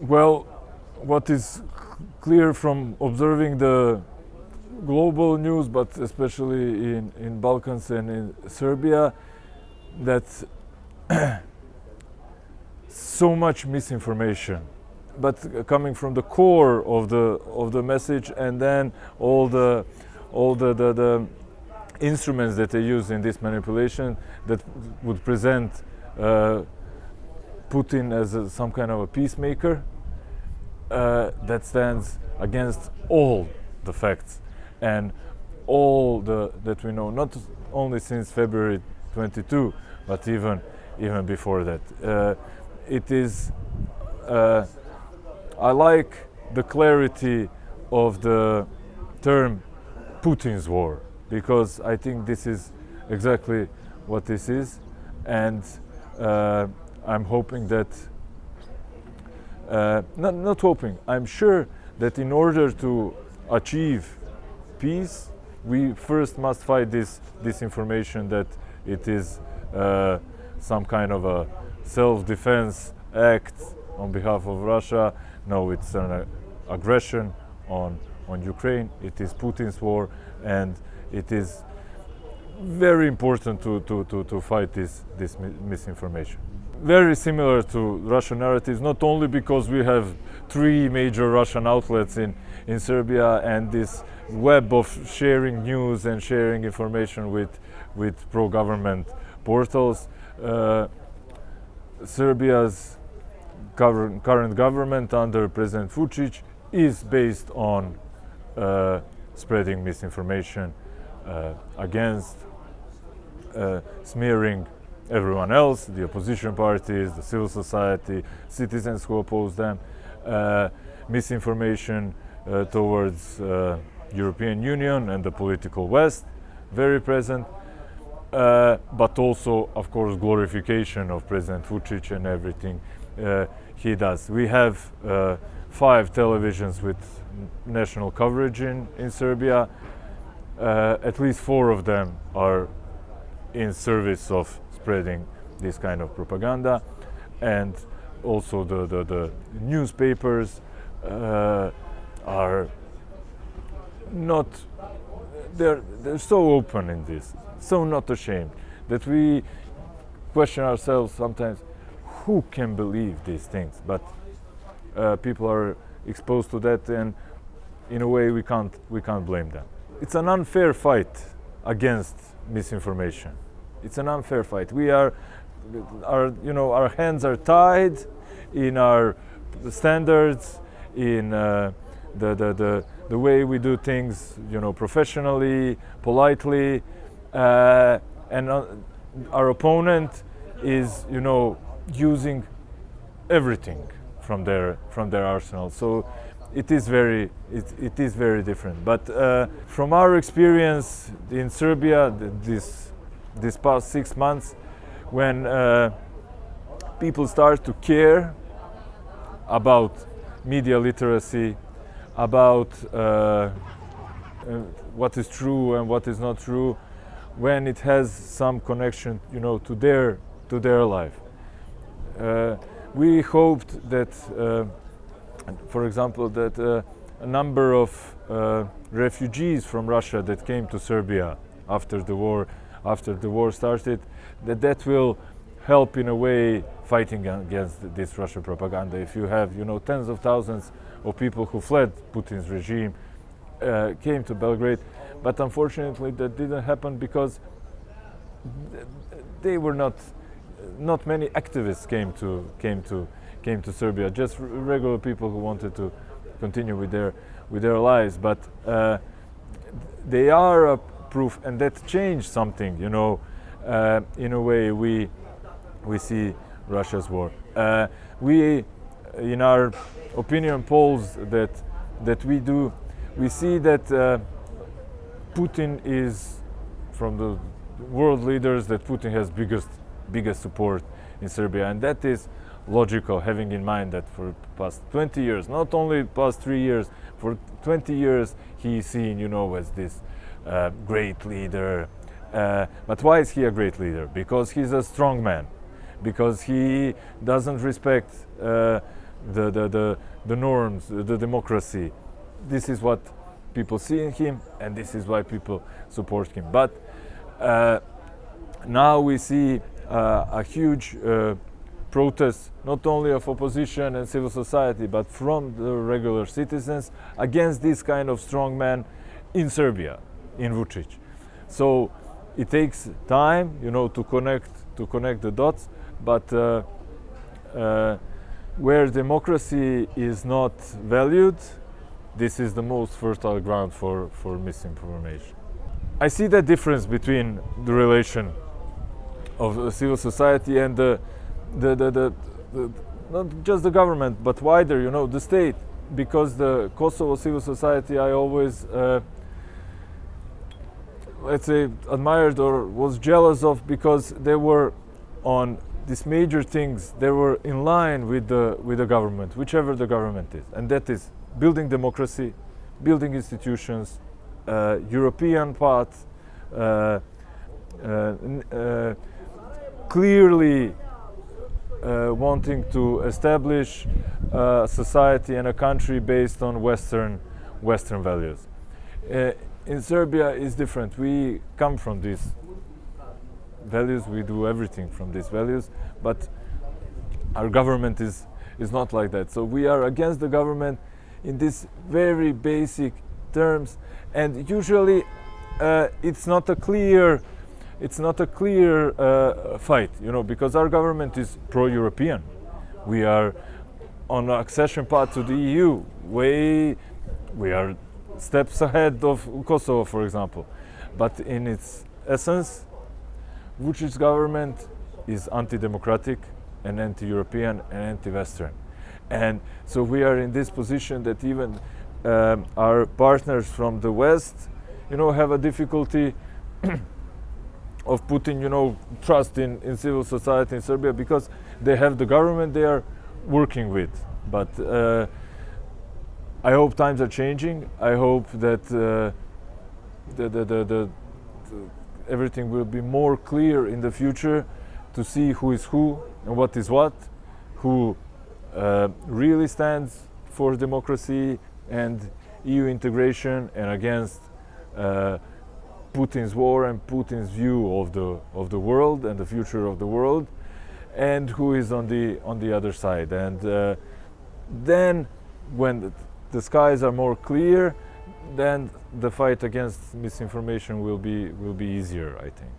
Well, what is clear from observing the global news, but especially in Balkans and in Serbia, that so much misinformation, but coming from the core of the message, and then all the instruments that they use in this manipulation that would present Putin as some kind of a peacemaker that stands against all the facts and all that we know, not only since February 22, but even before that. It is. I like the clarity of the term Putin's war, because I think this is exactly what this is, and I'm hoping that, not hoping, I'm sure that in order to achieve peace, we first must fight this disinformation that it is some kind of a self-defense act on behalf of Russia. No, it's an aggression on Ukraine. It is Putin's war, and it is very important to fight this misinformation. Very similar to Russian narratives, not only because we have 3 major Russian outlets in Serbia and this web of sharing news and sharing information with pro-government portals. Serbia's current government under President Vučić is based on spreading misinformation against, smearing everyone else, the opposition parties, the civil society, citizens who oppose them, misinformation towards European Union and the political West, very present, but also, of course, glorification of President Vučić and everything he does. We have 5 televisions with national coverage in Serbia. At least 4 of them are in service of spreading this kind of propaganda, and also the newspapers are not, they're so open in this, so not ashamed, that we question ourselves sometimes, who can believe these things? But people are exposed to that, and in a way we can't blame them. It's an unfair fight against misinformation. It's an unfair fight. Our hands are tied in our our in the way we do things, professionally, politely, and our opponent is, using everything from their arsenal. So it is very different. But from our experience in Serbia, this past 6 months, when people start to care about media literacy, about what is true and what is not true, when it has some connection, to their life. We hoped that, for example, that a number of refugees from Russia that came to Serbia after the war started, that will help in a way fighting against this Russian propaganda. If you have, tens of thousands of people who fled Putin's regime, came to Belgrade, but unfortunately that didn't happen because they were not many activists came to Serbia, just regular people who wanted to continue with their lives. But they are a proof, and that changed something. In a way, we see Russia's war. We, in our opinion polls that we do, we see that Putin is, from the world leaders, that Putin has biggest support in Serbia, and that is logical, having in mind that for the past 20 years, not only past 3 years, for 20 years he's seen, as this great leader. But why is he a great leader? Because he's a strong man, because he doesn't respect the norms, the democracy. This is what people see in him, and this is why people support him. But now we see a huge protest, not only of opposition and civil society, but from the regular citizens against this kind of strong man in Serbia, in Vučić. So it takes time, to connect the dots, but where democracy is not valued, this is the most fertile ground for misinformation. I see the difference between the relation of civil society and the not just the government, but wider, the state. Because the Kosovo civil society, I always, let's say, admired or was jealous of, because they were on these major things. They were in line with the government, whichever the government is, and that is building democracy, building institutions, European path, clearly wanting to establish a society and a country based on Western values. In Serbia is different. We come from these values. We do everything from these values, but our government is not like that. So we are against the government in these very basic terms, and usually it's not a clear fight, because our government is pro-European. We are on an accession path to the EU. We are steps ahead of Kosovo, for example. But in its essence, Vučić's government is anti-democratic and anti-European and anti-Western. And so we are in this position that even our partners from the West, have a difficulty of putting, trust in civil society in Serbia, because they have the government they are working with. But I hope times are changing. I hope that everything will be more clear in the future, to see who is who and what is what, who really stands for democracy and EU integration and against Putin's war and Putin's view of the world and the future of the world, and who is on the other side. And then, when the skies are more clear, then the fight against misinformation will be easier, I think.